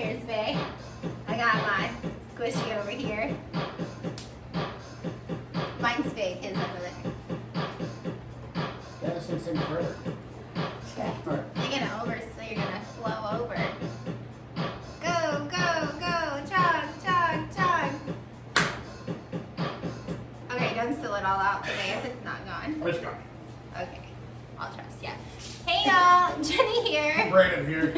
Cheers, babe. I got my squishy over here. Mine's big, his over there. Yeah, this one's sitting further. Okay. You're gonna you're gonna flow over. Go, go, go, chug, chug, chug. Okay, don't spill it all out today if it's not gone. It's gone. Okay, I'll trust ya. Hey y'all, Jenny here. Brandon here.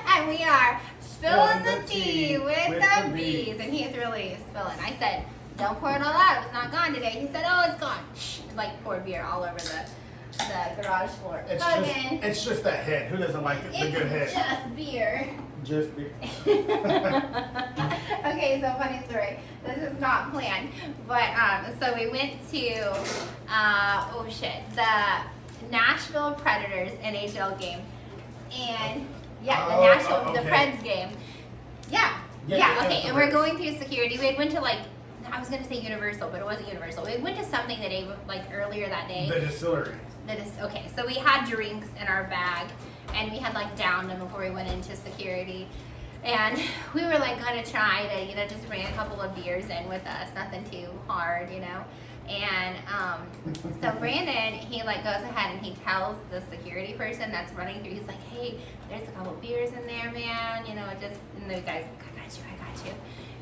And we are spilling the tea with with the the bees. bees. And he's really spilling. I said, don't pour it all out. It's not gone today. He said, oh, it's gone. Shh. Like poured beer all over the garage floor. It's just that head. Who doesn't like the good head? It's just beer. Just beer. Okay, so funny story. This is not planned, but so we went to the Nashville Predators NHL game, and the Preds game. Yeah, okay, and we're going through security. We went to I was gonna say Universal, but it wasn't Universal. We went to something that earlier that day. The distillery. Okay, so we had drinks in our bag, and we had downed them before we went into security. And we were gonna try to, just bring a couple of beers in with us, nothing too hard, And so Brandon, he goes ahead and he tells the security person that's running through, he's like, hey, there's a couple of beers in there, man, and the guy's like, I got you.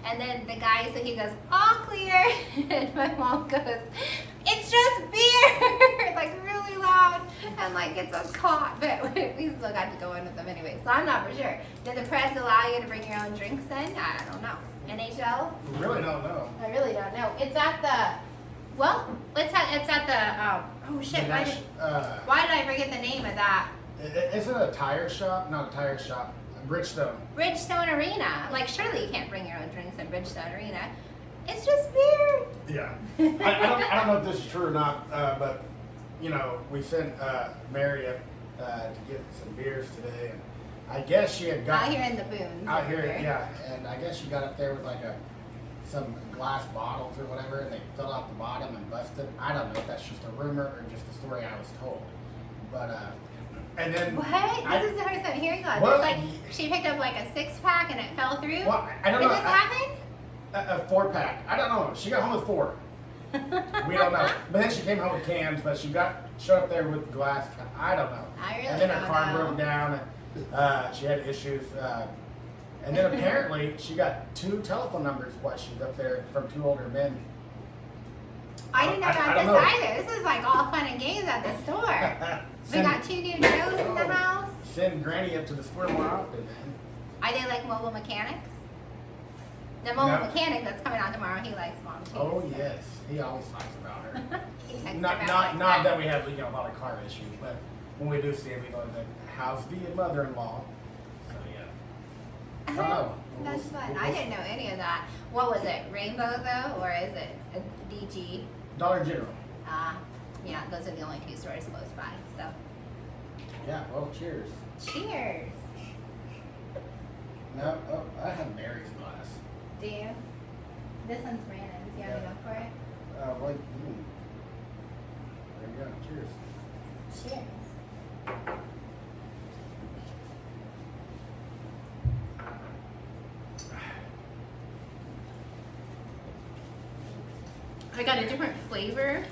And then the guy, so he goes, all clear. And my mom goes, it's just beer, really loud, and gets us caught. But we still got to go in with them anyway, so I'm not for sure. Did the Preds allow you to bring your own drinks in? I don't know. NHL? We really don't know. I really don't know. It's at the, oh shit, why did I forget the name of that? Is it a tire shop? Not a tire shop. Bridgestone. Bridgestone Arena. Surely you can't bring your own drinks in Bridgestone Arena. It's just beer. Yeah. I don't know if this is true or not, but, we sent Mary up to get some beers today, and I guess she had got... Out here in the boons. Out here, yeah, and I guess she got up there with some glass bottles or whatever, and they filled out the bottom and busted. I don't know if that's just a rumor or just a story I was told, but and then what? This is the first time hearing that. Well, It's she picked up a 6-pack and it fell through. Well, I don't know. Did this happen? A 4-pack. I don't know. She got home with 4. We don't know. But then she came home with cans, but she showed up there with glass. I don't know. I really and then her don't car know. broke down, and she had issues. And then apparently she got 2 telephone numbers while she was up there from 2 older men. I didn't know about this either. This is all fun and games at the store. We got 2 new Joes in the house. Send Granny up to the store more often, man. Are they mobile mechanics? The mobile mechanic that's coming out tomorrow, he likes Mom too. Oh yes, he always talks about her. He texts not about that we have a lot of car issues, but when we do see him, we go to how's the mother-in-law. So yeah. I don't know. That's fun. I didn't know any of that. What was it? Rainbow though, or is it a DG? Dollar General. Yeah, those are the only 2 stores close by. So. Yeah. Well, cheers. Cheers. No. Oh, I have Mary's glass. Do you? This one's Brandon's. You want to go for it? Well, there you go. Cheers. Cheers. I got a different flavor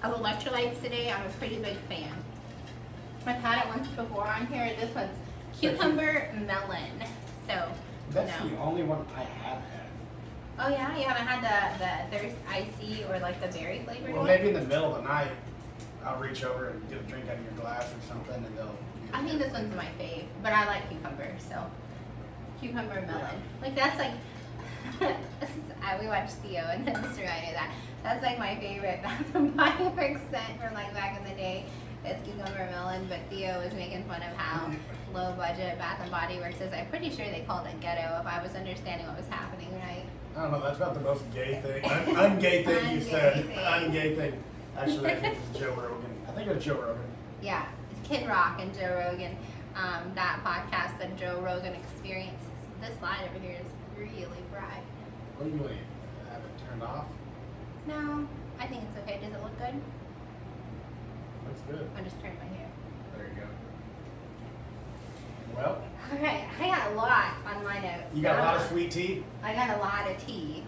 of electrolytes today. I'm a pretty big fan. I've had it once before on here. This one's cucumber melon. So, That's the only one I have had. Oh yeah, you haven't had the thirst icy or the berry flavored Well, one? maybe in the middle of the night, I'll reach over and get a drink out of your glass or something, and they'll. I think this one's my fave, but I like cucumber, so cucumber melon. That's we watched Theo and then Mr. I knew that. That's my favorite Bath and Body Works scent from back in the day. It's cucumber melon, but Theo was making fun of how low budget Bath and Body Works is. I'm pretty sure they called it ghetto if I was understanding what was happening right. I don't know, that's about the most gay thing, ungay thing you said. Ungay thing. Actually, I think it's Joe Rogan. I think it was Joe Rogan. Yeah, Kid Rock and Joe Rogan, that podcast, the Joe Rogan Experience. This light over here is really bright. What do you mean? Have it turned off? No, I think it's okay. Does it look good? Looks good. I'll just turn my hair. There you go. Well, Alright, I got a lot on my notes. you got a lot of sweet tea? I got a lot of tea.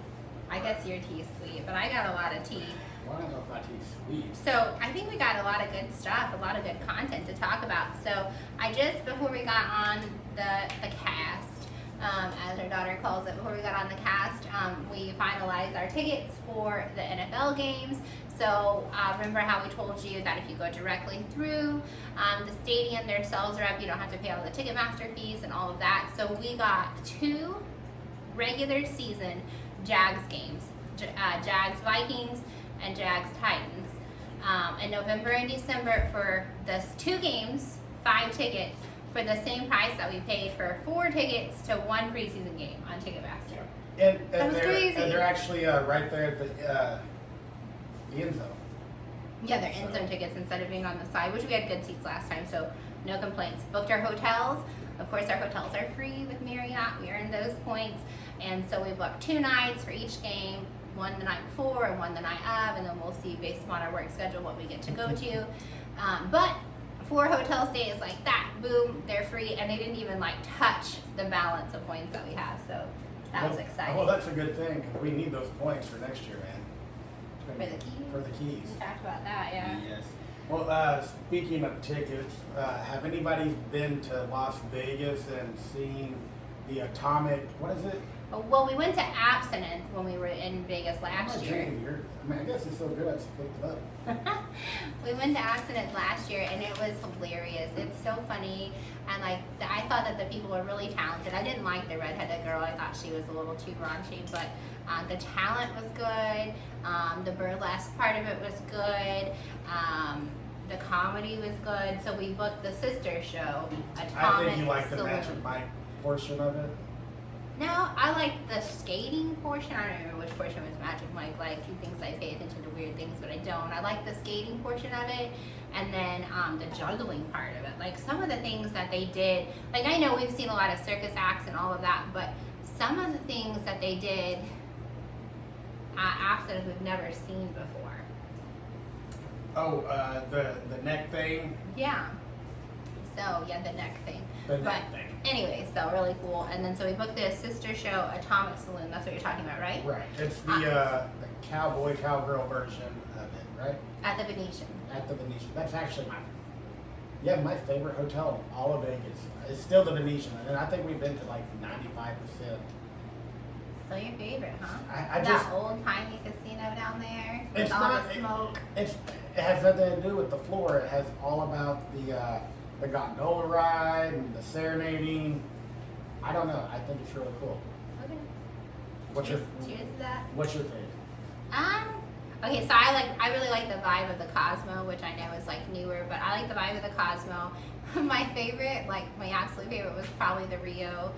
I guess your tea is sweet, but I got a lot of tea. Well, I don't know if my tea's sweet. So I think we got a lot of good stuff, a lot of good content to talk about. So I just, before we got on the cast, as our daughter calls it, before we got on the cast, we finalized our tickets for the NFL games. So remember how we told you that if you go directly through the stadium, their sales are up, you don't have to pay all the Ticketmaster fees and all of that. So we got 2 regular season Jags games, Jags Vikings and Jags Titans, in November and December for the 2 games, 5 tickets for the same price that we paid for 4 tickets to 1 preseason game on Ticketmaster. And That was crazy. And they're actually right there at the end zone. Yeah, they're end zone tickets instead of being on the side, which we had good seats last time, so no complaints. Booked our hotels. Of course, our hotels are free with Marriott. We earned those points. And so we booked 2 nights for each game, one the night before and one the night of, and then we'll see based on our work schedule what we get to go to. But 4 hotel stays like that, boom, they're free, and they didn't even like touch the balance of points that we have, so that was exciting. Well, that's a good thing, because we need those points for next year, man. For the keys? For the keys. We talked about that, yeah. Yes. Well, speaking of tickets, have anybody been to Las Vegas and seen the Atomic, what is it? Well, we went to Abstinence when we were in Vegas last year. I mean, I guess it's so good I just picked it up. We went to Abstinence last year and it was hilarious. It's so funny, and like I thought that the people were really talented. I didn't like the redheaded girl. I thought she was a little too raunchy, but the talent was good. The burlesque part of it was good. The comedy was good. So we booked the sister show, Atomic I think you like the Saloon. Magic Mike portion of it. No, I like the skating portion. I don't remember which portion was Magic Mike. Like, he thinks I pay attention to weird things, but I don't. I like the skating portion of it, and then the juggling part of it. Like, some of the things that they did, like, I know we've seen a lot of circus acts and all of that, but some of the things that they did after we've never seen before. Oh, the neck thing? Yeah. So, yeah, the neck thing. The neck thing. Anyway, so really cool. And then so we booked the sister show, Atomic Saloon. That's what you're talking about, right? Right. It's the cowboy, cowgirl version of it, right? At the Venetian. At the Venetian. That's actually my favorite hotel in all of Vegas. It's still the Venetian. And I think we've been to like 95%. So your favorite, huh? I that just, old timey casino down there with it's all not, the smoke. it has nothing to do with the floor. It has all about the gondola ride and the serenading. I don't know. I think it's really cool. Okay. Cheers to that. What's your favorite? Okay, so I really like the vibe of the Cosmo, which I know is like newer, but I like the vibe of the Cosmo. My favorite, like my absolute favorite, was probably the Rio,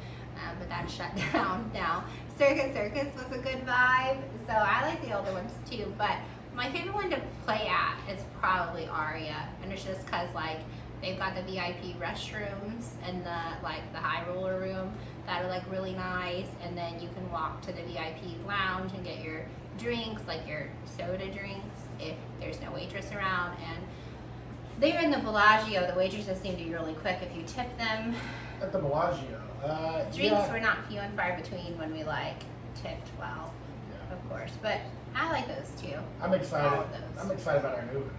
but that's shut down now. Circus was a good vibe, so I like the older ones too. But my favorite one to play at is probably Aria, and it's just cause like they've got the VIP restrooms and the high roller room that are like really nice, and then you can walk to the VIP lounge and get your drinks, like your soda drinks, if there's no waitress around. And there in the Bellagio, the waitresses seem to be really quick if you tip them. At the Bellagio. Drinks were not few and far between when we like tipped well, of course. But I like those too. I'm excited. All of those. I'm excited about our new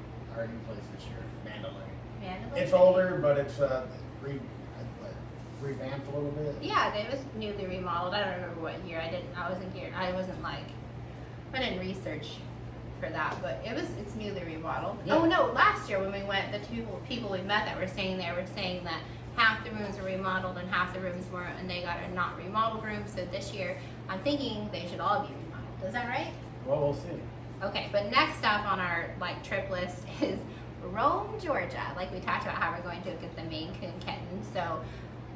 place this year, Mandalay. Mandalay? It's older, but it's revamped a little bit. Yeah, it was newly remodeled. I don't remember what year. I wasn't here. I didn't research for that, but it's newly remodeled. Yeah. Oh no, last year when we went, the two people we met that were saying that half the rooms were remodeled and half the rooms weren't, and they got a not remodeled room. So this year, I'm thinking they should all be remodeled. Is that right? Well, we'll see. Okay, but next up on our trip list is Rome, Georgia. Like we talked about how we're going to get the Maine Coon kitten. So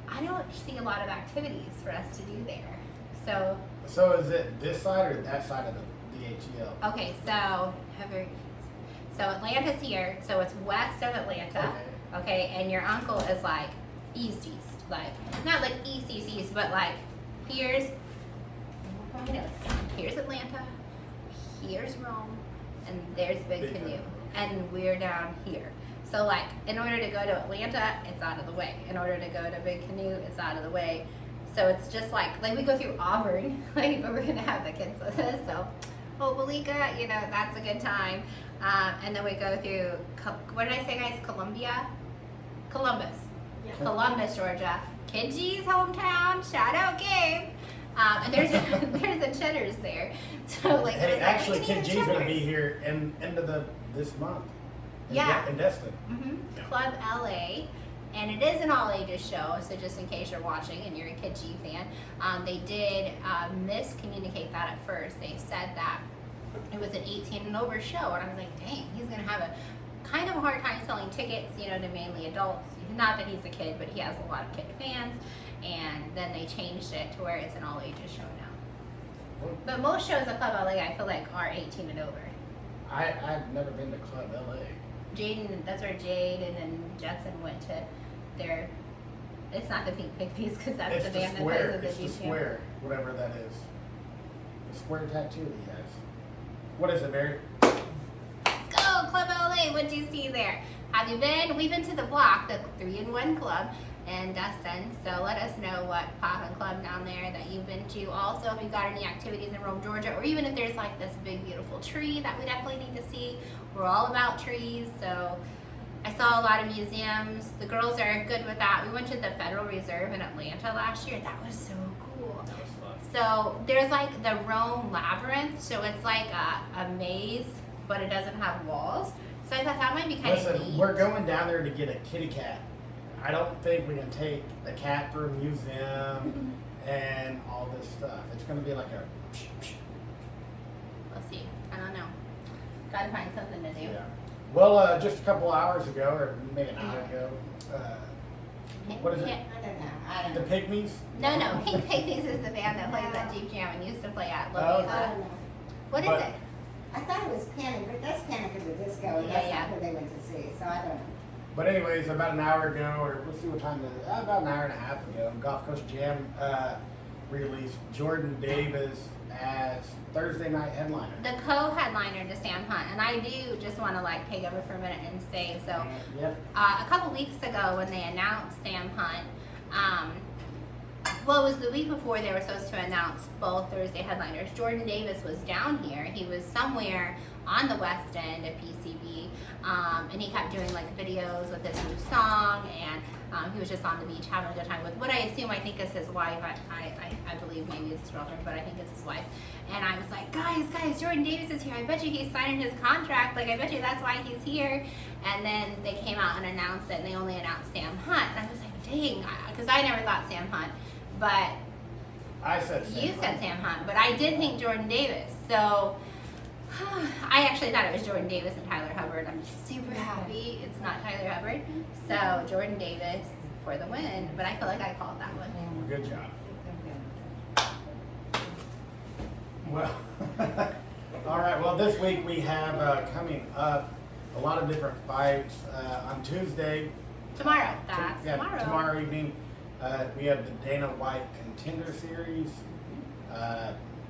I don't see a lot of activities for us to do there. So is it this side or that side of the DHL? Okay, so Atlanta's here, so it's west of Atlanta. Okay, and your uncle is like east, like not like east, but like here's Atlanta, here's Rome, and there's Big Canoe, and we're down here. So like, in order to go to Atlanta, it's out of the way. In order to go to Big Canoe, it's out of the way. So it's just like we go through Auburn, like, but we're gonna have the kids with us. So, Opelika, you know, that's a good time. And then we go through, what did I say, guys? Columbus, Columbus, Georgia. Kid G's hometown. Shout out, Gabe. And there's a Cheddar's there. So like, hey, actually, we can Kid eat G's gonna Cheddar's. be here end of this month. In Destin. Yeah. Club LA, and it is an all ages show. So just in case you're watching and you're a Kid G fan, they did miscommunicate that at first. They said that it was an 18 and over show, and I was like, dang, he's gonna have a kind of a hard time selling tickets, you know, to mainly adults. Not that he's a kid, but he has a lot of kid fans. And then they changed it to where it's an all ages show now. But most shows at Club LA, I feel like, are 18 and over. I've never been to Club LA. Jaden, that's where Jade and then Jetson went to their. It's not the Pink Piggies because that's It's the the band square. that plays It's at the the square, whatever that is. The square tattoo he has. What is it, Mary? Let's go, Club LA. What'd you see there? Have you been? We've been to the block, the 3-in-1 Club in Destin. So let us know what pop and club down there that you've been to. Also, if you've got any activities in Rome, Georgia, or even if there's like this big, beautiful tree that we definitely need to see. We're all about trees, so I saw a lot of museums. The girls are good with that. We went to the Federal Reserve in Atlanta last year. That was so cool. That was fun. So there's like the Rome Labyrinth. So it's like a maze, but it doesn't have walls. So I thought that might be kind of neat. Listen, we're going down there to get a kitty cat. I don't think we can take the cat for a museum and all this stuff. It's going to be like a... We'll see. I don't know. Gotta find something to do. Yeah. Well, just a couple hours ago, or maybe an hour ago, what is it? I don't know. The Pygmies? No. Pink Piggies is the band that plays at Jeep Jam and used to play at Oh, Lobby. okay. What is But- it? I thought it was Panic, but that's Panic at the Disco, and Yeah, that's yeah. not who they went to see, so I don't know. But anyways, about an hour ago, or let's see what time it is, about an hour and a half ago, Gulf Coast Jam released Jordan Davis as Thursday night headliner. The co-headliner to Sam Hunt, and I do just want to like take over for a minute and say so. Yep. A couple weeks ago, when they announced Sam Hunt, well, it was the week before they were supposed to announce both Thursday headliners. Jordan Davis was down here. He was somewhere on the west end of PCB, and he kept doing like videos with his new song, and he was just on the beach having a good time with what I think is his wife. I believe maybe it's his girlfriend, but I think it's his wife. And I was like, guys, Jordan Davis is here. I bet you he's signing his contract. Like, I bet you that's why he's here. And then they came out and announced it, and they only announced Sam Hunt. And I was like, dang, because I never thought Sam Hunt. But I said Sam you Hunt. said Sam Hunt, but I did think Jordan Davis. So I actually thought it was Jordan Davis and Tyler Hubbard. I'm super happy it's not Tyler Hubbard. So Jordan Davis for the win, but I feel like I called that one. Good job. Well, all right. Well, this week we have coming up a lot of different fights. On Tuesday, Tomorrow. That's tomorrow. tomorrow evening, we have the Dana White Contender Series.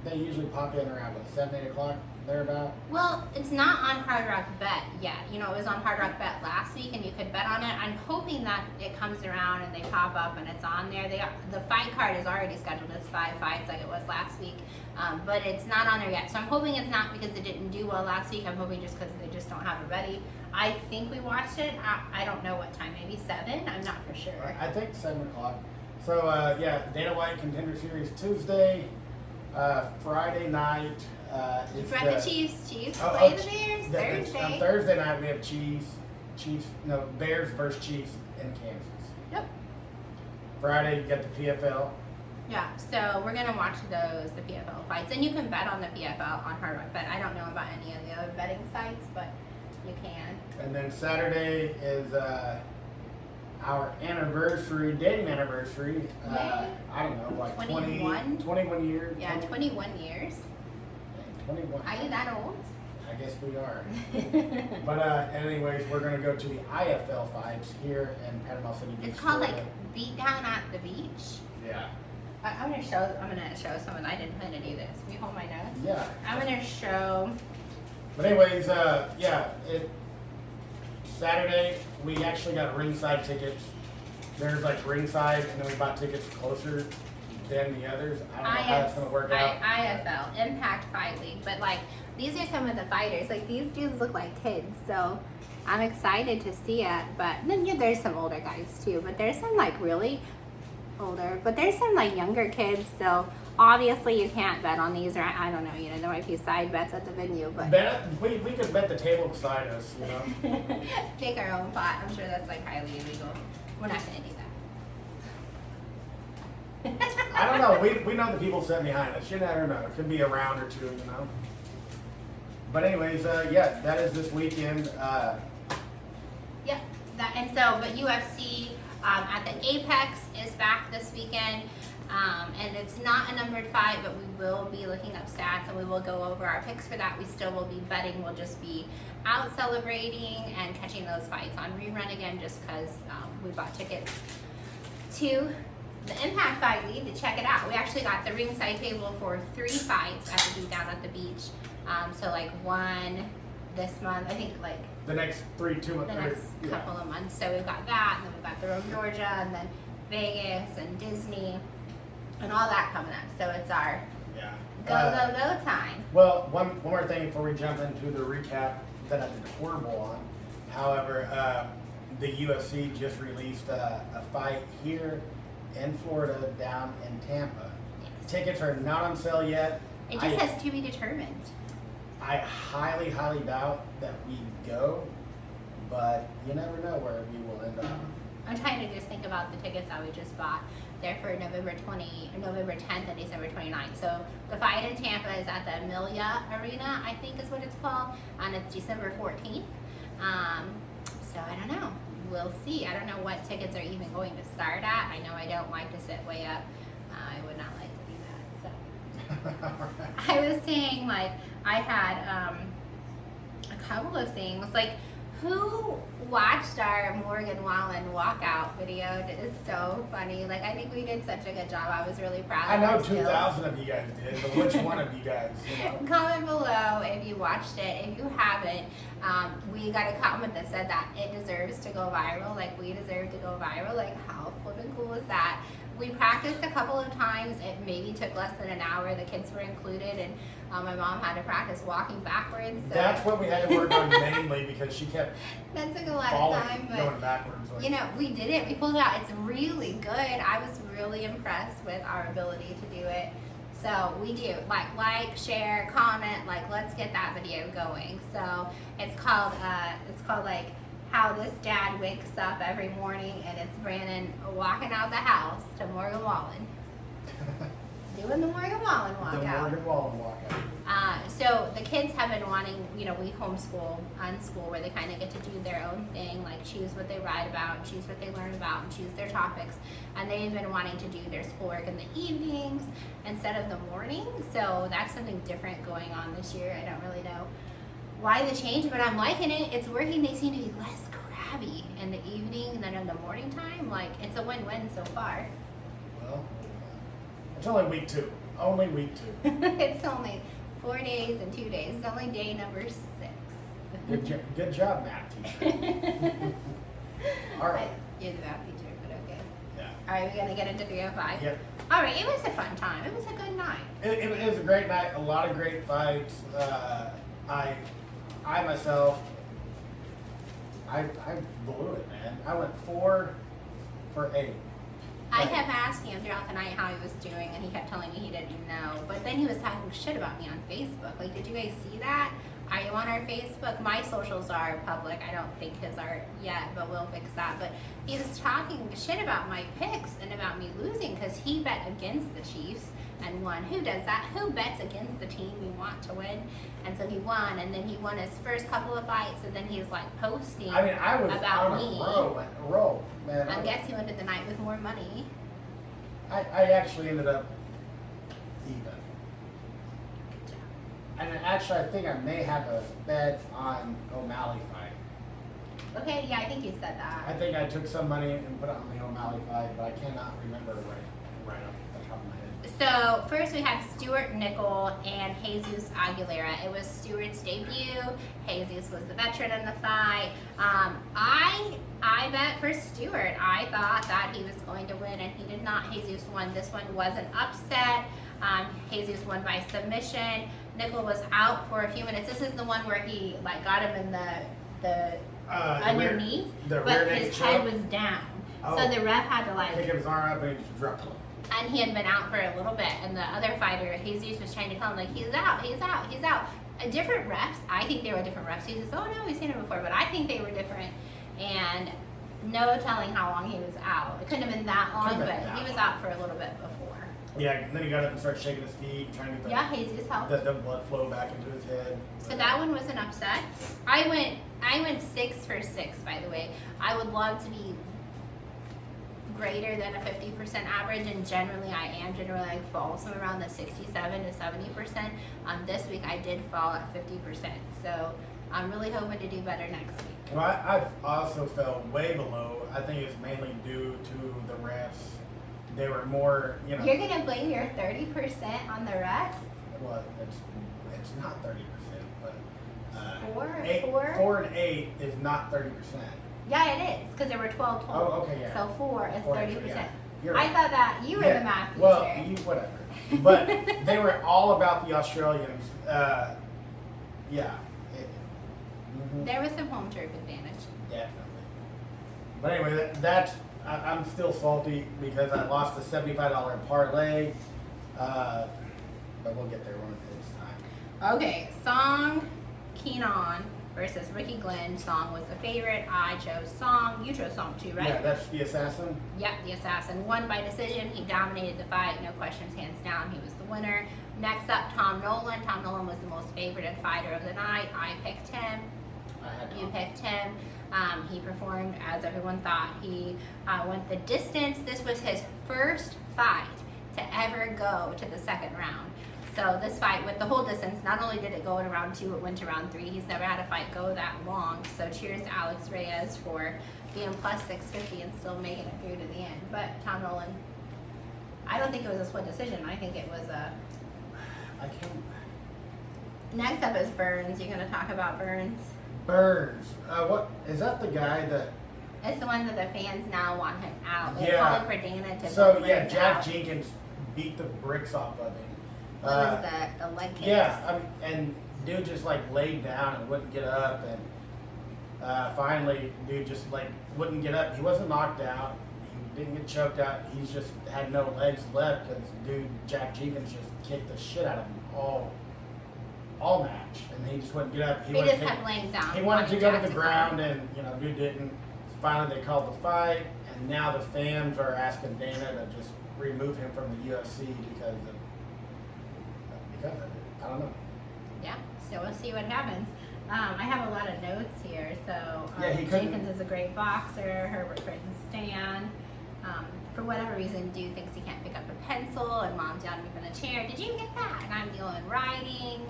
They usually pop in around 7, 8 o'clock, thereabout. Well, it's not on Hard Rock Bet yet. You know, it was on Hard Rock Bet last week, and you could bet on it. I'm hoping that it comes around and they pop up and it's on there. The fight card is already scheduled. It's 5 fights like it was last week, but it's not on there yet. So I'm hoping it's not because it didn't do well last week. I'm hoping just because they just don't have it ready. I think we watched it. I don't know what time. Maybe 7. I'm not for sure. I think 7 o'clock. So yeah, Dana White Contender Series Tuesday, Friday night. It's We've got the Chiefs. Chiefs Oh, play oh, the Bears On Thursday. Thursday night we have Bears versus Chiefs in Kansas. Yep. Friday you got the PFL. Yeah, so we're gonna watch the PFL fights, and you can bet on the PFL on Hard Rock Bet. I don't know about any of the other betting sites, but you can. And then Saturday is our dating anniversary. Yay. I don't know, like 21? 21 years. Yeah, 20 21 years. 21. Are you that old? I guess we are. But anyways, we're gonna go to the IFL fights here in Panama City Beach. It's called Florida. like Beat Down at the Beach. Yeah. I'm gonna show someone. I didn't plan to do this. Can you hold my notes? Yeah. I'm gonna show. But anyways, yeah, Saturday, we actually got ringside tickets. There's like ringside, and then we bought tickets closer than the others. I don't know how that's going to work out. IFL, Impact Fight League. But like, these are some of the fighters. Like, these dudes look like kids. So I'm excited to see it. But then yeah, there's some older guys too. But there's some like really older. But there's some like younger kids. So obviously you can't bet on these. Or I don't know, you know, there might be side bets at the venue. But we could bet the table beside us, you know. take our own pot. I'm sure that's like highly illegal. We're not going to do that. I don't know. We know the people sitting behind us. You never know. It could be a round or two, you know. But anyways, yeah, that is this weekend. Yep. But UFC at the Apex is back this weekend. And it's not a numbered fight, but we will be looking up stats and we will go over our picks for that. We still will be betting. We'll just be out celebrating and catching those fights on rerun again just because we bought tickets to the Impact Fight League to check it out. We actually got the ringside table for 3 fights at the down at the beach. So like one this month, I think like the next 3, 2 months. The next couple of months. So we've got that, and then we've got the Road Georgia, and then Vegas and Disney, and all that coming up. So it's our go time. Well, one more thing before we jump into the recap that I did horrible on. However, the UFC just released a fight here in Florida, down in Tampa. Yes. Tickets are not on sale yet. It just has to be determined. I highly doubt that we go, but you never know where we will end up. I'm trying to just think about the tickets that we just bought. They're for November 10th and December 29th. So the fight in Tampa is at the Amelia Arena, I think is what it's called, and it's December 14th. So I don't know. We'll see. I don't know what tickets are even going to start at. I know I don't like to sit way up. I would not like to do that. So I was saying, like, I had a couple of things. Like, who watched our Morgan Wallen Walkout video? It is so funny. Like, I think we did such a good job. I was really proud I of know our skills. 2,000 of you guys did, but which one of you guys? You know? Comment below if you watched it. If you haven't, we got a comment that said that it deserves to go viral. Like, we deserve to go viral. Like, how flippin' cool is that? We practiced a couple of times. It maybe took less than an hour. The kids were included, and my mom had to practice walking backwards. So. That's what we had to work on mainly because she kept that took a lot falling, of time, but going backwards. Like. You know, we did it. We pulled it out. It's really good. I was really impressed with our ability to do it. So we do like, share, comment. Like, let's get that video going. So it's called like how this dad wakes up every morning, and it's Brandon walking out the house to Morgan Wallen. Doing the Morgan Wallen Walkout. The Morgan Wallen Walkout. So the kids have been wanting, you know, we homeschool, unschool, where they kind of get to do their own thing, like choose what they write about, choose what they learn about, and choose their topics. And they've been wanting to do their schoolwork in the evenings instead of the morning. So that's something different going on this year. I don't really know why the change, but I'm liking it. It's working. They seem to be less crabby in the evening than in the morning time. Like, it's a win-win so far. Well, it's only week 2. Only week 2. It's only 4 days and 2 days. It's only day number 6. Good job, math teacher. All right. You're the math teacher, but okay. Yeah. All right, we're gonna get into 305. Yep. All right, it was a fun time. It was a good night. It was a great night. A lot of great fights. I myself, I blew it, man. I went 4 for 8. I kept asking him throughout the night how he was doing, and he kept telling me he didn't know. But then he was talking shit about me on Facebook. Like, did you guys see that? Are you on our Facebook? My socials are public. I don't think his are yet, but we'll fix that. But he was talking shit about my picks and about me losing because he bet against the Chiefs and won. Who does that? Who bets against the team we want to win? And so he won, and then he won his first couple of fights, and then he's like posting I was about on me. a roll, man. I guess he went to the night with more money. I actually ended up even. Good job. And actually, I think I may have a bet on O'Malley fight. Okay, yeah, I think you said that. I think I took some money and put it on the O'Malley fight, but I cannot remember right off the top of my head. So first we had Stuart Nickel and Jesus Aguilera. It was Stuart's debut. Jesus was the veteran in the fight. I bet for Stuart. I thought that he was going to win, and he did not. Jesus won. This one was an upset. Jesus won by submission. Nickel was out for a few minutes. This is the one where he like got him in the underneath, but his head was down. Oh. So the ref had to like pick his arm up and he just dropped him. And he had been out for a little bit, and the other fighter, Jesus, was trying to tell him like he's out. Different refs. I think they were different refs. He says, "Oh no, we've seen it before," but I think they were different. And no telling how long he was out. It couldn't have been that long, but he was out for a little bit before. Yeah, and then he got up and started shaking his feet and trying to get Jesus helped. The blood flow back into his head. So that one was an upset. I went 6 for 6, by the way. I would love to be greater than a 50% average, and generally I am. Generally I fall somewhere around the 67 to 70%. This week I did fall at 50%. So I'm really hoping to do better next week. Well, I've also fell way below. I think it's mainly due to the refs. They were more, you know. You're gonna blame your 30% on the refs? Well, it's not 30%, but 4 and 8 is not 30%. Yeah, it is, because there were 12 total. Oh, okay, yeah. So 4 is 30%. Yeah. Right. I thought that you were the math teacher. Well, whatever. But they were all about the Australians. There was some home turf advantage. Definitely. But anyway, I'm still salty because I lost the $75 parlay. But we'll get there one at this time. Okay, Song Keenan versus Ricky Glenn. Song was the favorite. I chose Song. You chose Song too, right? Yeah, that's the assassin. Yeah, the assassin. Won by decision. He dominated the fight. No questions, hands down. He was the winner. Next up, Tom Nolan. Tom Nolan was the most favorited fighter of the night. I picked him. You picked him. He performed as everyone thought. He went the distance. This was his first fight to ever go to the second round. So this fight went the whole distance. Not only did it go in round 2, it went to round 3. He's never had a fight go that long. So cheers to Alex Reyes for being plus 650 and still making it through to the end. But Tom Nolan, I don't think it was a split decision. I think it was a... I can't... Next up is Burns. You're going to talk about Burns? Burns. What is that? The guy that? It's the one that the fans now want him out. They're Yeah. calling for Dana to. So yeah, Burns Jack out. Jenkins beat the bricks off of him. What was that? The leg kicks? Yeah, and dude just like laid down and wouldn't get up, and finally, dude just like wouldn't get up. He wasn't knocked out. He didn't get choked out. He just had no legs left because dude Jack Jenkins just kicked the shit out of him all match, and he just wouldn't get up. He just kept laying down. He wanted to go to the ground, and dude didn't. So finally, they called the fight, and now the fans are asking Dana to just remove him from the UFC because of it. I don't know. Yeah, so we'll see what happens. I have a lot of notes here. So Jenkins is a great boxer. Herbert couldn't stand. For whatever reason, dude thinks he can't pick up a pencil, and mom's down even a chair. Did you get that? And I'm doing writing,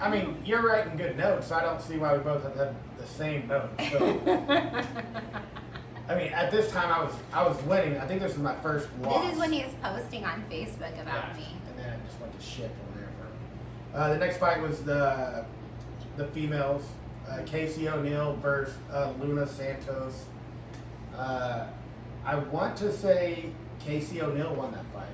I mean, you're writing good notes, so I don't see why we both have the same notes. So. I mean, at this time, I was winning. I think this was my first loss. This is when he was posting on Facebook about me. And then it just went to shit from there for me. The next fight was the females. Casey O'Neill versus Luna Santos. I want to say Casey O'Neill won that fight.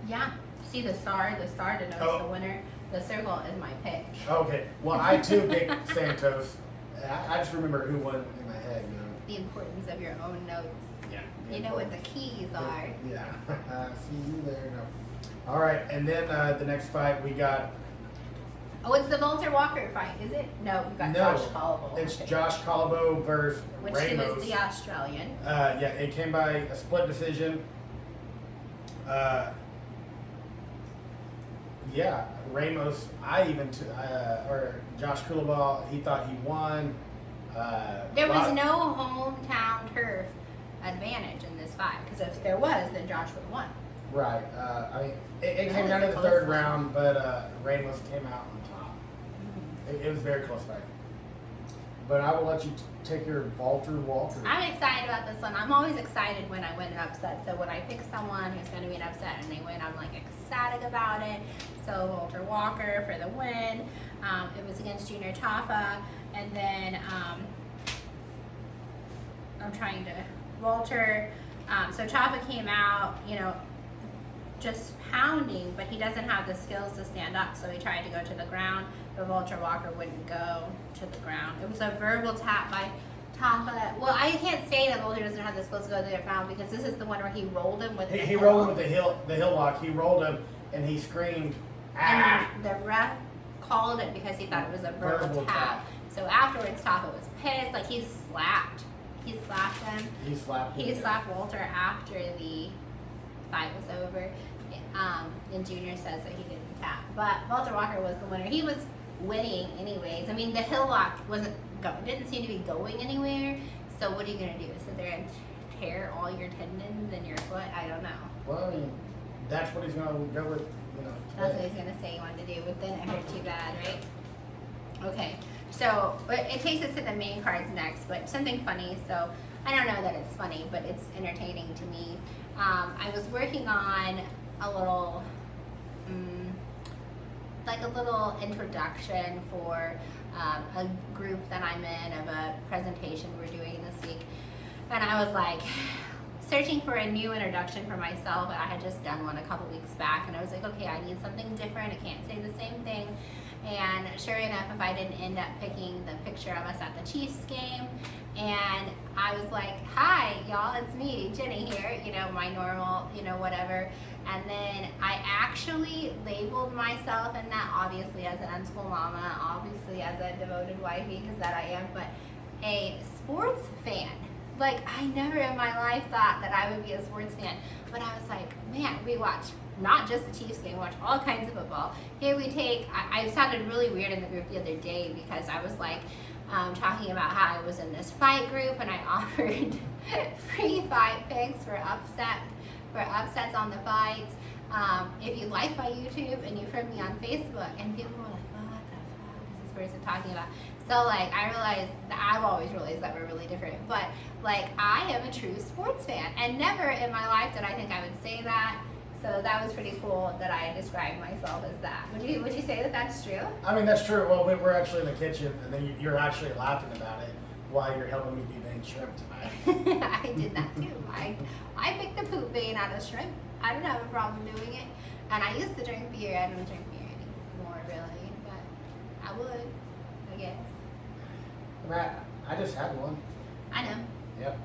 Yeah. See the star denotes the winner. The circle is my pick. Okay. Well, I too picked Santos. I just remember who won in my head, The importance of your own notes. Yeah. You know what the keys are. Yeah. See you there. No. All right, and then the next fight we got. Oh, it's the Walter Walker fight, is it? No, we got Josh Colabo. It's Josh Colabo versus Ramos. Which he was the Australian. Yeah, it came by a split decision. Yeah, Ramos. Or Josh Colabo. He thought he won. There was no hometown turf advantage in this fight, because if there was, then Josh would have won. Right. I mean, it came down to the third round, but Ramos came out on top. It was a very close fight. But I will let you take your Walter Walker. I'm excited about this one. I'm always excited when I win an upset. So when I pick someone who's going to be an upset and they win, I'm like ecstatic about it. So Walter Walker for the win. It was against Junior Tafa. And then I'm trying to, Walter, so Tafa came out, you know, just pounding, but he doesn't have the skills to stand up, so he tried to go to the ground, but Walter Walker wouldn't go to the ground. It was a verbal tap by Tafa. Well, I can't say that Walter doesn't have the skills to go to the ground because this is the one where he rolled him with he rolled him with the heel lock. He rolled him and he screamed, ah! And the ref called it because he thought it was a verbal tap. So afterwards, Tafa was pissed, like he slapped him. He slapped him. He slapped Walter after the fight was over. And Junior says that he didn't tap. But Walter Walker was the winner. He was winning anyways. I mean, the heel lock didn't seem to be going anywhere. So what are you going to do? Sit there and tear all your tendons in your foot? I don't know. Well, I mean, that's what he's going to go with, you know. That's what he's going to say he wanted to do. But then it hurt too bad, right? Okay. So, but it takes us to the main cards next. But something funny. So, I don't know that it's funny, but it's entertaining to me. I was working on a little, like a little introduction for a group that I'm in of a presentation we're doing this week. And I was like searching for a new introduction for myself. I had just done one a couple weeks back and I was like, okay, I need something different. I can't say the same thing. And sure enough, if I didn't end up picking the picture of us at the Chiefs game, and I was like, hi, y'all, it's me, Jenny here, you know, my normal, you know, whatever. And then I actually labeled myself in that, obviously as an unschool mama, obviously as a devoted wifey, because that I am, but a sports fan. Like, I never in my life thought that I would be a sports fan, but I was like, man, we watch not just the Chiefs game, watch all kinds of football. Here we take, I sounded really weird in the group the other day because I was like, talking about how I was in this fight group and I offered free fight picks for upsets on the fights. If you like my YouTube and you friend me on Facebook, and people were like, what the fuck is this person talking about? So like I realized that I've always realized that we're really different, but like I am a true sports fan, and never in my life did I think I would say that. So that was pretty cool that I described myself as that. Would you say that that's true? I mean, that's true. Well, we're actually in the kitchen, and then you're actually laughing about it while you're helping me devein shrimp tonight. I did that too. I picked the poop vein out of shrimp. I don't have a problem doing it. And I used to drink beer. I don't drink beer anymore, really. But I would, I guess. Right. I just had one. I know. Yep.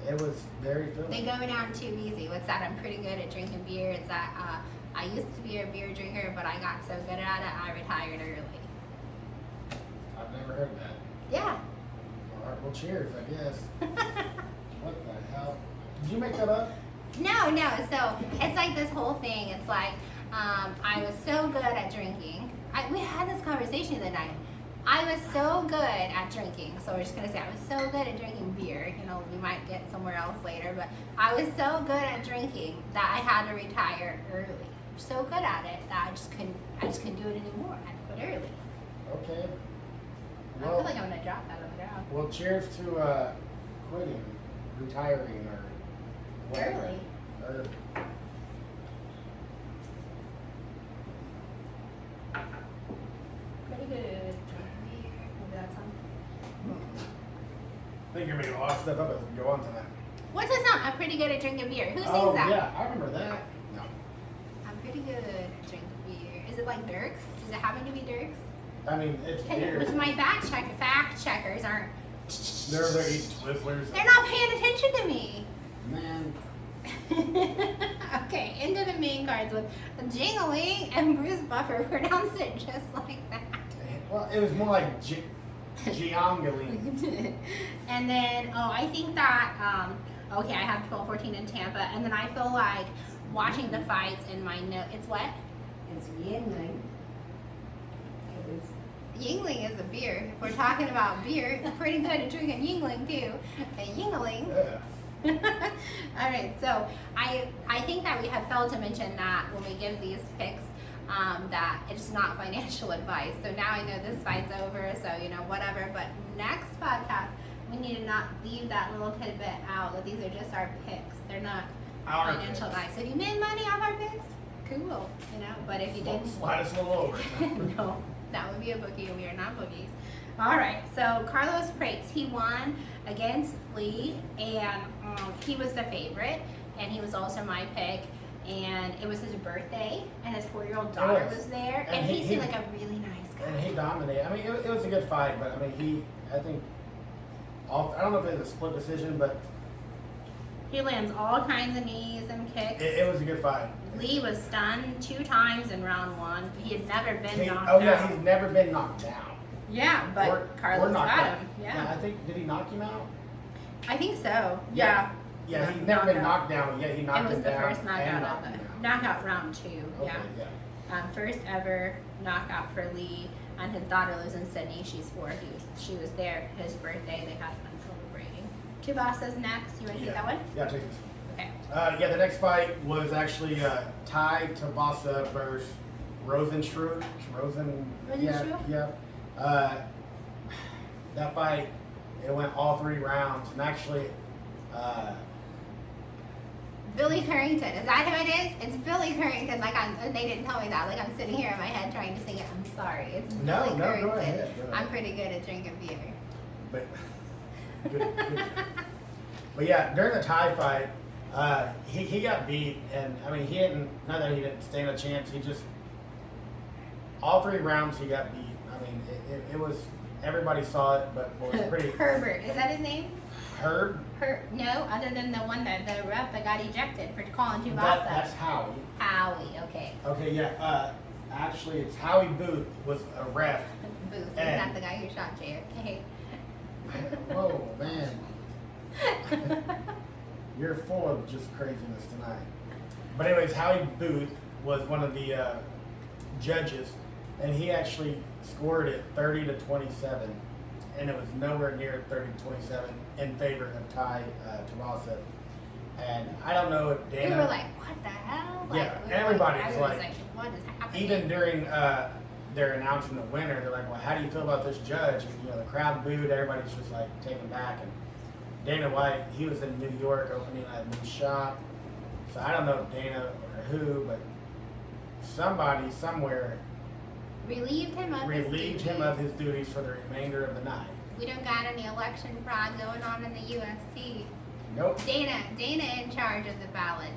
It was very filling. They go down too easy. What's that? I'm pretty good at drinking beer. It's that I used to be a beer drinker, but I got so good at it, I retired early. I've never heard that. Yeah. All right, well, cheers, I guess. What the hell? Did you make that up? No. So it's like this whole thing. It's like I was so good at drinking. We had this conversation the other night. I was so good at drinking, so we're just gonna say I was so good at drinking beer. You know, we might get somewhere else later, but I was so good at drinking that I had to retire early. So good at it that I just couldn't do it anymore. I had to quit early. Okay. I feel like I'm gonna drop that on the ground. Well, cheers to quitting, retiring, or whatever. Early. Pretty good. Maybe that's something. I think you're making a lot of stuff up as we go on tonight. What's that song? I'm pretty good at drinking beer. Who sings Oh, that? yeah, I remember that. No. I'm pretty good at drinking beer. Is it like Dirks? Does it happen to be Dirks? I mean, it's beer. Which my fact checkers aren't. They're eating Twizzlers. They're not paying attention to me. Man. Okay, into the main cards with Jingling, and Bruce Buffer pronounced it just like that. Well, it was more like Giangaline. And then, I think that, okay, I have 12-14 in Tampa, and then I feel like watching the fights in my note. It's what? It's Yingling. Yingling is a beer. If we're talking about beer, I'm pretty good at drinking Yingling too. A Yingling. Yeah. All right, so I think that we have failed to mention that when we give these picks, that it's not financial advice. So now I know this fight's over, so whatever. But next podcast, we need to not leave that little tidbit out that these are just our picks. They're not Our financial picks. advice. If you made money off our picks, cool. But if you didn't, Slide us a little over. no, that would be a bookie, and we are not bookies. All right, so Carlos Prates, he won against Lee, and he was the favorite, and he was also my pick, and it was his birthday, and his 4-year-old daughter was there, and he seemed like a really nice guy. And he dominated. I mean, it was a good fight, but I mean, I don't know if it was a split decision, but He lands all kinds of knees and kicks. it was a good fight. Lee was stunned 2 times in round 1. He had never been knocked Oh out. yeah, he's never been knocked down. Yeah, but Or Carlos knocked got out. him. Yeah. I think, did he knock him out? I think so. Yeah. Yeah, he's never been knocked down, but yeah, he It knocked was him the down first and knockout knocked of him it. out. Knockout round 2. Okay, Yeah. First ever knockout for Lee, and his daughter lives in Sydney. She's 4. She was there his birthday. They had fun celebrating. Tubasa's next. You want to take that one? Yeah, take this. Okay. Yeah, the next fight was actually Ty Tabasa versus Rosenstruck. Rosenstruck? Yeah. That fight, it went all 3 rounds, and actually, Billy Currington. Is that who it is? It's Billy Currington. They didn't tell me that. Like, I'm sitting here in my head trying to sing it. I'm sorry. It's Billy No, Currington. go ahead. I'm pretty good at drinking beer. but good. But yeah, during the Ty fight, he got beat, and I mean, not that he didn't stand a chance. He just all 3 rounds he got beat. I mean, it was everybody saw it, but it was pretty. Herbert. Is that his name? Herb. No, other than the one that the ref that got ejected for calling Tuivasa. That's Howie. Howie, okay. Okay, yeah. Actually, it's Howie Booth was a ref. Booth, he's And- not the guy who shot JFK. Whoa, man. You're full of just craziness tonight. But anyways, Howie Booth was one of the judges, and he actually scored it 30-27, and it was nowhere near 30-27 in favor of Ty Tabasa. And I don't know if Dana. We were like, what the hell? Yeah, we were everybody was everyone's like, what is happening? even during they're announcing the winner, they're like, well, how do you feel about this judge? And, the crowd booed, everybody's just like taken back. And Dana White, he was in New York opening a new shop. So I don't know if Dana or who, but somebody somewhere relieved him of his duties for the remainder of the night. We don't got any election fraud going on in the UFC. Nope. Dana in charge of the ballots.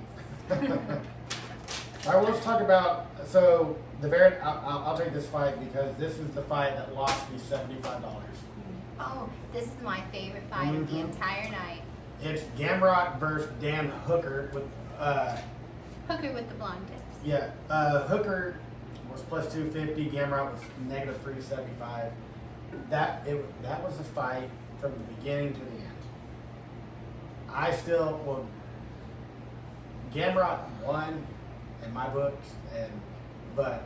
All right, well, let's talk about, I'll take this fight because this is the fight that lost me $75. Oh, this is my favorite fight of the Mhm. entire night. It's Gamrot versus Dan Hooker with, Hooker with the blonde tips. yeah, Hooker was plus 250, Gamrot was negative 375. That was a fight from the beginning to the end. Gamrot won in my books, but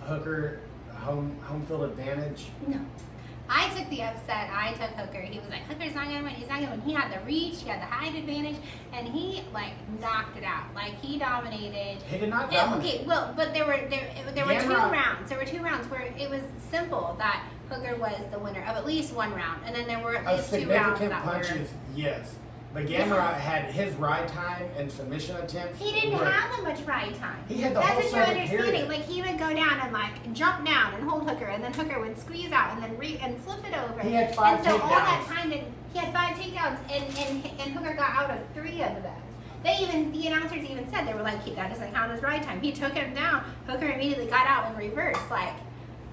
Hooker home field advantage. No. I took the upset. I took Hooker. He was like, Hooker's not going to win. He's not going to win. He had the reach. He had the height advantage. And he, knocked it out. He dominated. He did not Yeah, dominate. okay, well, but there were 2 Gamrot- rounds. There were 2 rounds where it was simple that Hooker was the winner of at least 1 round. And then there were at Of least 2 rounds significant that were... punches, yes. But Gamrot had his ride time and submission attempts. He didn't were- have that much ride time. He had the That's whole what you're second understanding. period. He would go down and jump down and hold Hooker, and then Hooker would squeeze out and then and flip it over. He had 5 and so all that takedowns. time he had 5 takedowns, and Hooker got out of 3 of them. The announcers even said, they were like, that doesn't count as ride time. He took him down. Hooker immediately got out in reverse.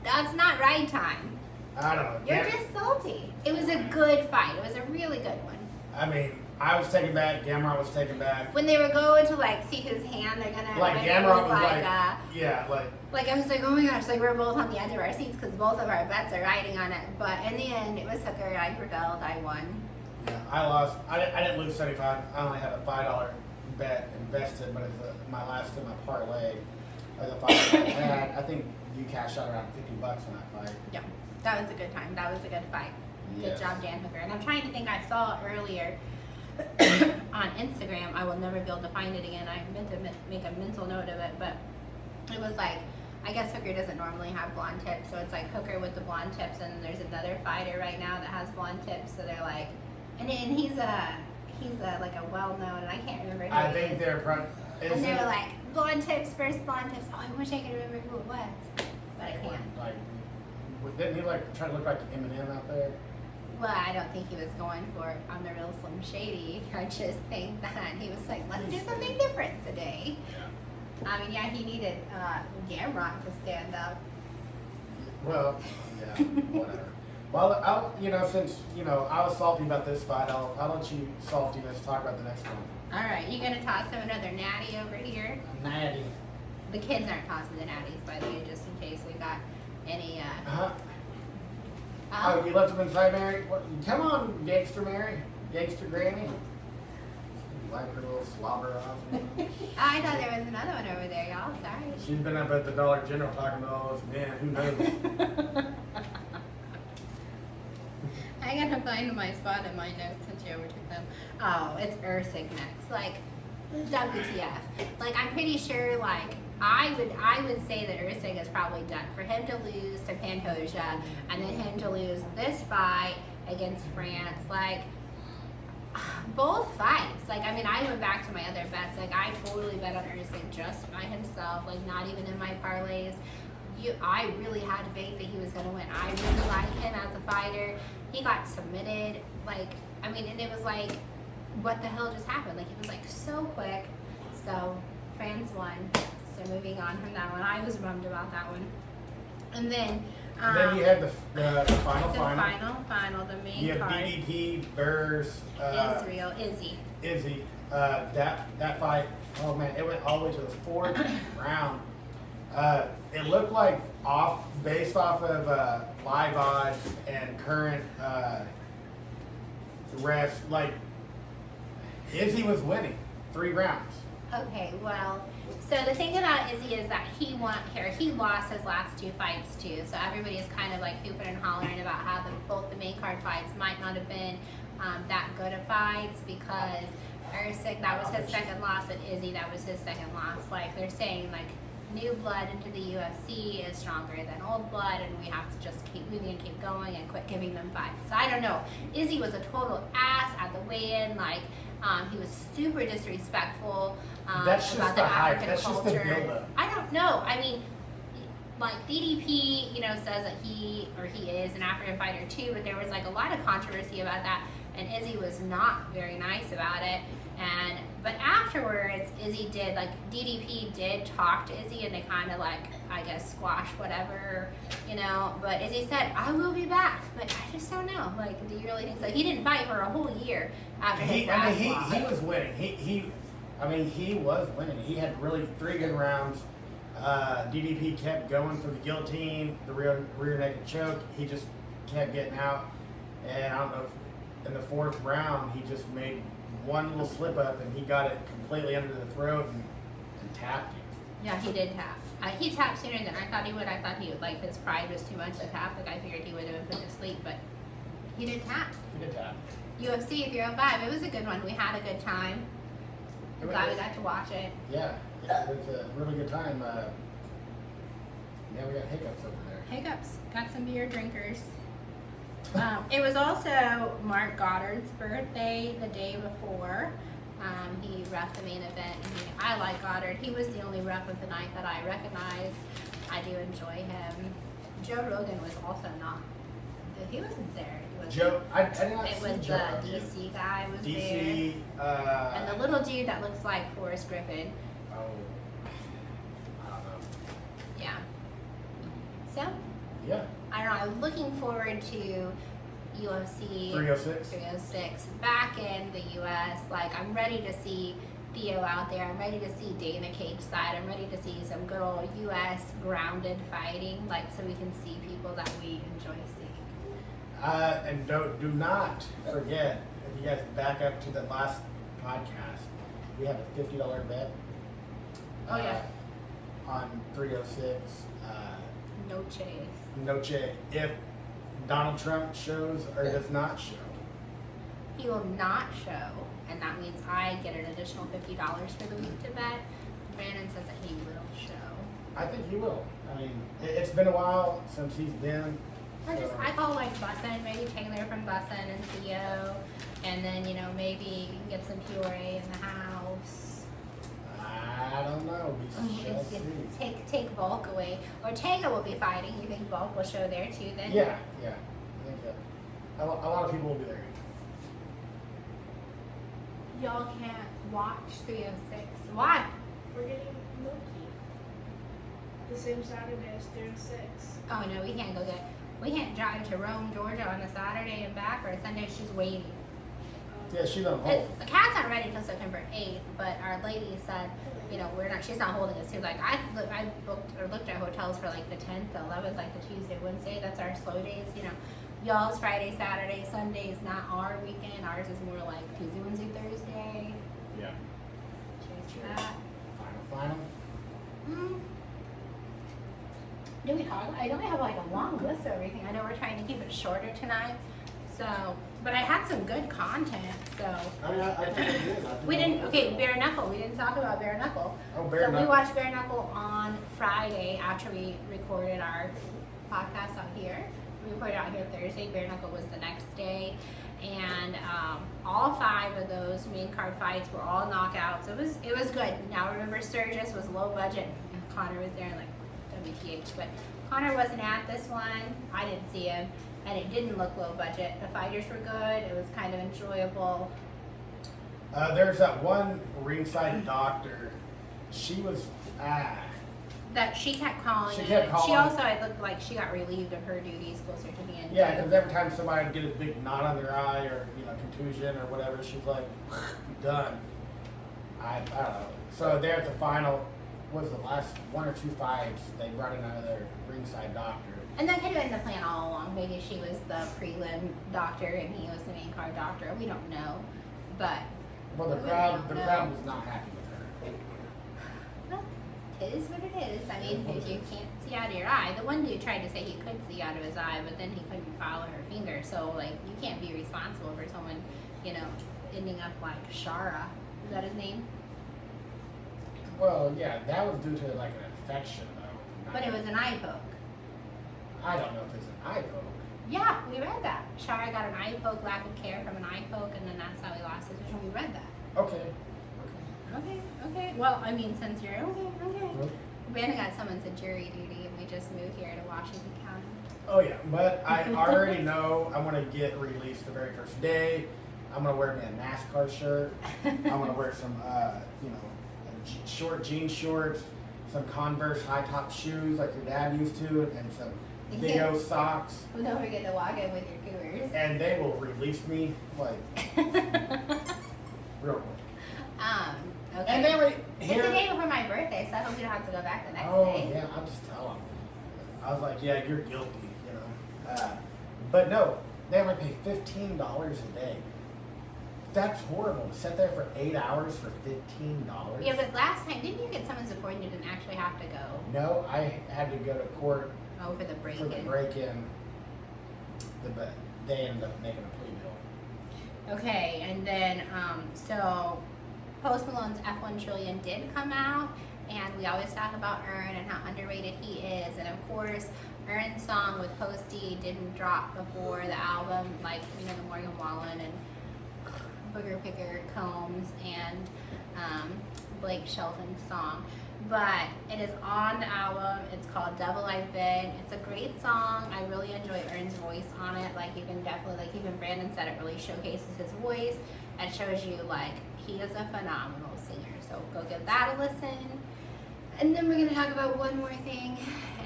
That's not ride time. I don't know. You're just salty. It was a good fight. It was a really good one. I mean, I was taken back. Gamrot was taken back. When they were going to see his hand, they're gonna Gamrot was yeah, I was like, oh my gosh, we're both on the edge of our seats because both of our bets are riding on it. But in the end, it was Hooker. I rebelled. I won. Yeah, I lost. I didn't lose 75. I only had a $5 bet invested, but it's my last in my parlay. The fight I had, I think you cashed out around $50 on that fight. Yeah, that was a good time. That was a good fight. Yes. Good job, Dan Hooker. And I'm trying to think. I saw it earlier on Instagram. I will never be able to find it again. I meant to make a mental note of it, but it was I guess Hooker doesn't normally have blonde tips, so it's like Hooker with the blonde tips, and then there's another fighter right now that has blonde tips. So they're like, and he's a like a well-known, and I can't remember. Who I he think is. they're And they were like, blonde tips versus blonde tips. Oh, I wish I could remember who it was, but I can't. Like, didn't he like try to look like Eminem out there? Well, I don't think he was going for it on the real Slim Shady. I just think that he was like, let's do something different today. I mean, yeah, he needed Gamrot to stand up. Well, yeah, whatever. Well, since I was salty about this fight, I'll let you saltiness talk about the next one. All right, you gonna toss him another natty over here? A natty. The kids aren't tossing the natties, by the way, just in case we got any. Oh, you left him inside, Mary? What? Come on, gangster Mary, gangster Granny. Wipe her little slobber off. I thought there was another one over there, y'all. Sorry. She's been up at the Dollar General talking to all those men. Who knows? I gotta find my spot in my notes since you overtook them. Oh, it's Usyk next. Like, WTF. Like, I'm pretty sure, like, I would say that Usyk is probably done. For him to lose to Pantoja and then him to lose this fight against France, like, both fights. Like, I mean, I went back to my other bets. Like, I totally bet on Usyk just by himself, like, not even in my parlays. I really had faith that he was going to win. I really like him as a fighter. He got submitted. Like, I mean, and it was like, what the hell just happened? Like, it was like so quick. So, France won. So, moving on from that one. I was bummed about that one. And then you had the final. The main You had card. DDP versus Izzy. That fight, oh man, it went all the way to the fourth round. It looked like based off of live odds and current refs, like Izzy was winning 3 rounds. Okay, well, so the thing about Izzy is that he lost his last 2 fights too. So everybody is kind of like hooping and hollering about how both the main card fights might not have been that good of fights because Usyk, that was his second loss, and Izzy, that was his second loss. Like, they're saying, like, new blood into the UFC is stronger than old blood, and we have to just keep moving and keep going and quit giving them fights. So I don't know. Izzy was a total ass at the weigh-in. Like, he was super disrespectful That's about just the the hype. African That's just the culture. buildup. I don't know. I mean, like, DDP, says that he is an African fighter too, but there was like a lot of controversy about that, and Izzy was not very nice about it. But afterwards, DDP did talk to Izzy, and they kind of like, I guess, squashed whatever, But Izzy said, "I will be back," but I just don't know. Like, do you really think so? He didn't fight for a whole year after his last loss. He was winning. He was winning. He had really 3 good rounds. DDP kept going for the guillotine, the rear naked choke. He just kept getting out, and I don't know if in the 4th round he just made one little slip up and he got it completely under the throat and tapped him. Yeah, he did tap. He tapped sooner than I thought he would. I thought he would, like, his pride was too much to tap. Like, I figured he would have been put to sleep, but he did tap. He did tap. UFC 305, it was a good one. We had a good time. I'm glad we got to watch it. Yeah, it was a really good time. Now we got hiccups over there. Hiccups. Got some beer drinkers. It was also Mark Goddard's birthday the day before. He reffed the main event. I like Goddard. He was the only ref of the night that I recognized. I do enjoy him. Joe Rogan was also not. He wasn't there. I did not It see was Joe the Rogan. DC guy was there. DC, And the little dude that looks like Forrest Griffin. I don't know. Yeah. So, Yeah. I don't know. I'm looking forward to UFC 306 back in the US. Like, I'm ready to see Theo out there. I'm ready to see Dana Cage side. I'm ready to see some good old US grounded fighting, like, so we can see people that we enjoy seeing. And do not forget, if you guys back up to the last podcast, we have a $50 bet. Oh, yeah. On 306. No chase. Noche. If Donald Trump shows or does not show. He will not show, and that means I get an additional $50 for the week to bet. Brandon says that he will show. I think he will. I mean, it's been a while since he's been. I call like Bussin', maybe Taylor from Bussin' and Theo, and then maybe you can get some Puree in the house. I don't know. We shall see. Take Volk away, or Tanga will be fighting. You think Volk will show there too? Then Yeah. I think a lot of people will be there. y'all can't watch 306. Why? We're getting milky. The same Saturday as 306. Oh no, we can't drive to Rome, Georgia on a Saturday and back, or Sunday. She's waiting. Yeah, she's on hold. The cat's not ready until September 8th, but our lady said, she's not holding us too. Like, I looked at hotels for like the 10th, the 11th, like the Tuesday, Wednesday. That's our slow days, Y'all's Friday, Saturday, Sunday is not our weekend. Ours is more like Tuesday, Wednesday, Thursday. Yeah. Cheers to that. Final. Do we talk? I know we have like a long list of everything. I know we're trying to keep it shorter tonight. So, but I had some good content, so. I mean, I think it is. We didn't, bare knuckle. We didn't talk about bare knuckle. Oh, bare So we knuckle. watched bare knuckle on Friday after we recorded our podcast out here. We recorded out here Thursday. Bare knuckle was the next day. And all 5 of those main card fights were all knockouts. It was good. Now remember, Sturgis was low budget. Connor was there, like WTH, but Connor wasn't at this one. I didn't see him. And it didn't look low budget. The fighters were good. It was kind of enjoyable. There's that one ringside doctor. She was That she kept calling. She kept calling. She also, it looked like she got relieved of her duties closer to the end. Yeah, because every time somebody would get a big knot on their eye or contusion or whatever, she's like, done. I don't know. So there at the final, was the last 1 or 2 fights, they brought in another ringside doctor. And that could have been the plan all along. Maybe she was the prelim doctor and he was the main card doctor. We don't know, but. Well, the we crowd don't know. was not happy with her. Well, it is what it is. I mean, if you can't see out of your eye. The one dude tried to say he could see out of his eye, but then he couldn't follow her finger. So, like, you can't be responsible for someone, ending up like Shara. Is that his name? Well, yeah, that was due to like an infection, though. But it was an eye poke. I don't know if it's an eye poke. Yeah, we read that. Shara got an eye poke, lack of care from an eye poke, and then that's how he lost his vision. We read that. Okay. Okay. Well, I mean, since you're okay. Well, Brandon got summoned to jury duty, and we just moved here to Washington County. oh yeah, but I already know I'm gonna get released the very first day. I'm gonna wear me a NASCAR shirt. I'm gonna wear some, short jean shorts, some Converse high top shoes like your dad used to, and some big O socks. Well, don't forget to walk in with your cougars. And they will release me like real quick. Okay. And then It's the day before my birthday, so I hope you don't have to go back the next Oh day. yeah, I'll just tell them. I was like, yeah, you're guilty, but no, they only pay $15 a day. That's horrible to sit there for 8 hours for $15. Yeah, but last time, didn't you get summons before and you didn't actually have to go? No, I had to go to court Oh, for the for the break-in. break-in. But they ended up making a plea deal. Okay, and then, so Post Malone's F1 Trillion did come out, and we always talk about Earn and how underrated he is. And of course, Earn's song with Posty didn't drop before the album, like, the Morgan Wallen and Booger Picker Combs and Blake Shelton's song. But it is on the album. It's called Double I've Been. It's a great song. I really enjoy Earn's voice on it. Like, you can definitely, like even Brandon said, it really showcases his voice and shows you, like, he is a phenomenal singer. So go give that a listen. And then we're going to talk about one more thing,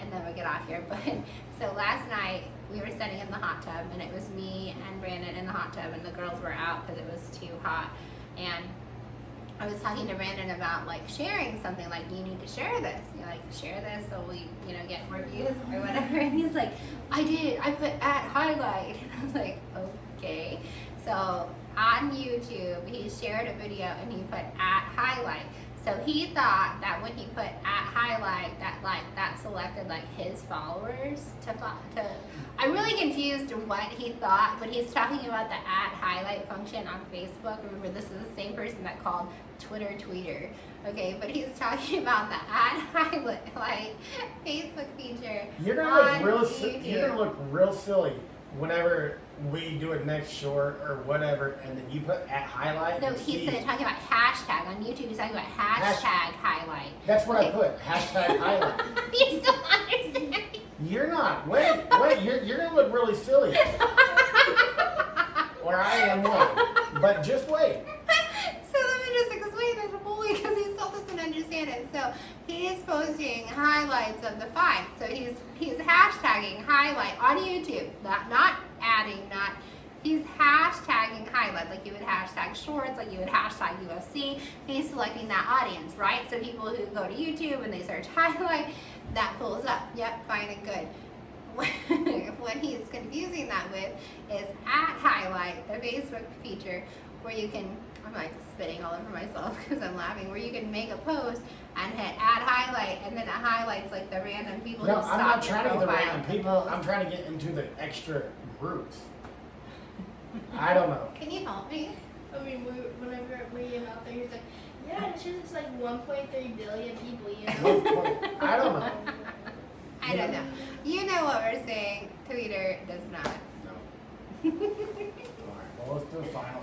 and then we'll get off here. But so last night, we were sitting in the hot tub, and it was me and Brandon in the hot tub, and the girls were out because it was too hot. And I was talking to Brandon about, like, sharing something, like, you need to share this. Share this so we, get more views or whatever. And he's like, I did. I put at highlight. And I was like, okay. So on YouTube, he shared a video, and he put at highlight. So he thought that when he put at highlight, that selected his followers to. I'm really confused what he thought, but he's talking about the at highlight function on Facebook. Remember, this is the same person that called Twitter tweeter. Okay, but he's talking about the at highlight Facebook feature. You're gonna on look real silly whenever we do a next short or whatever, and then you put at highlight. No, and he's see- talking about hashtag on YouTube. He's talking about hashtag highlight. That's what I put. Hashtag highlight. You still understand? You're not. Wait. You're gonna look really silly. Or I am one. But just wait. So let me just explain this to Bully because he still doesn't understand it. So he is posting highlights of the fight. So he's hashtagging highlight on YouTube. Not adding, he's hashtagging highlight like you would hashtag shorts, like you would hashtag UFC. He's selecting that audience, right? So people who go to YouTube and they search highlight, that pulls up. Yep, fine and good. What he's confusing that with is at highlight, the Facebook feature where you can, I'm like spitting all over myself because I'm laughing, where you can make a post and hit add highlight, and then it highlights like the random people No, who I'm not stopped trying to your get the profile random and people. post. I'm trying to get into the extra groups. I don't know. Can you help me? I mean, whenever we get out there, he's like, yeah, it's just like 1.3 billion people, you know? I don't know. I don't know. You know what we're saying. Twitter does not. No. Alright, well, let's do a final.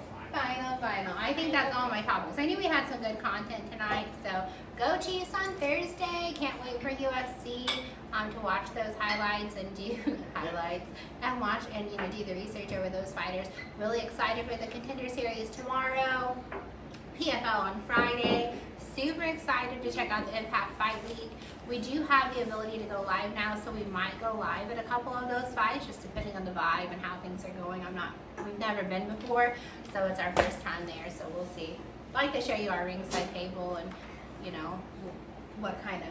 Final. I think that's all my topics. I knew we had some good content tonight, so go Chiefs on Thursday. Can't wait for UFC to watch those highlights and do highlights and watch and do the research over those fighters. Really excited for the Contender Series tomorrow. PFL on Friday. Super excited to check out the Impact Fight Week. We do have the ability to go live now, so we might go live at a couple of those fights, just depending on the vibe and how things are going. We've never been before, so it's our first time there, so we'll see. I'd like to show you our ringside table and, what kind of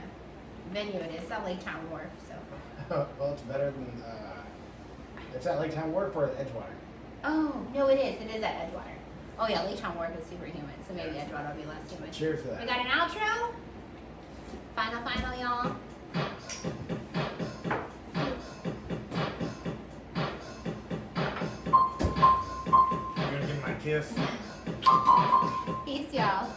venue it is. It's at Lake Town Wharf, so. Well, it's better than, it's at Lake Town Wharf or at Edgewater. Oh, no, it is. It is at Edgewater. Oh, yeah, Lake Town Wharf is superhuman, so maybe Edgewater will be less human. Cheers to that. We got an outro. Final, y'all. You gonna give me my kiss? Peace, y'all.